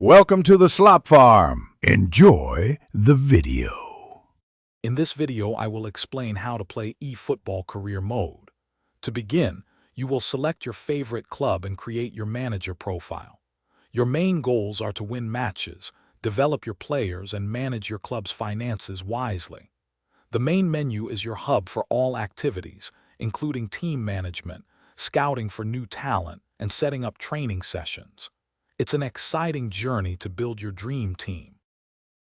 Welcome to the Slop Farm. Enjoy the video. In this video, I will explain how to play eFootball Career Mode. To begin, you will select your favorite club and create your manager profile. Your main goals are to win matches, develop your players, and manage your club's finances wisely. The main menu is your hub for all activities, including team management, scouting for new talent, and setting up training sessions. It's an exciting journey to build your dream team.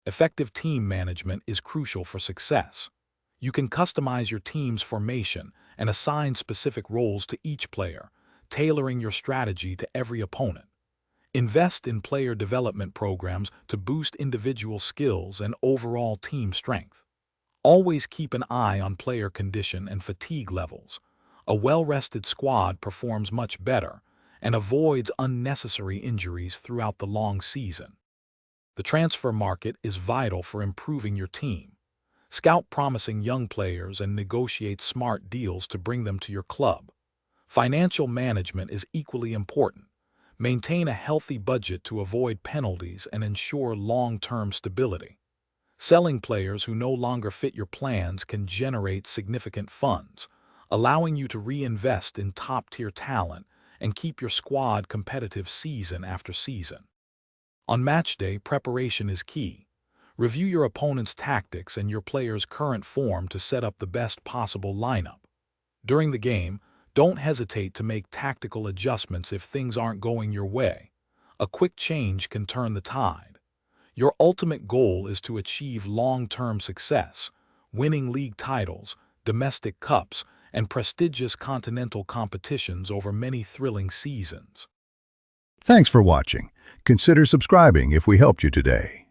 Effective team management is crucial for success. You can customize your team's formation and assign specific roles to each player, tailoring your strategy to every opponent. Invest in player development programs to boost individual skills and overall team strength. Always keep an eye on player condition and fatigue levels. A well-rested squad performs much better and avoids unnecessary injuries throughout the long season. The transfer market is vital for improving your team. Scout promising young players and negotiate smart deals to bring them to your club. Financial management is equally important. Maintain a healthy budget to avoid penalties and ensure long-term stability. Selling players who no longer fit your plans can generate significant funds, allowing you to reinvest in top-tier talent and keep your squad competitive season after season. On match day, preparation is key. Review your opponent's tactics and your player's current form to set up the best possible lineup. During the game, don't hesitate to make tactical adjustments if things aren't going your way. A quick change can turn the tide. Your ultimate goal is to achieve long-term success, winning league titles, domestic cups, and prestigious continental competitions over many thrilling seasons. Thanks for watching. Consider subscribing if we helped you today.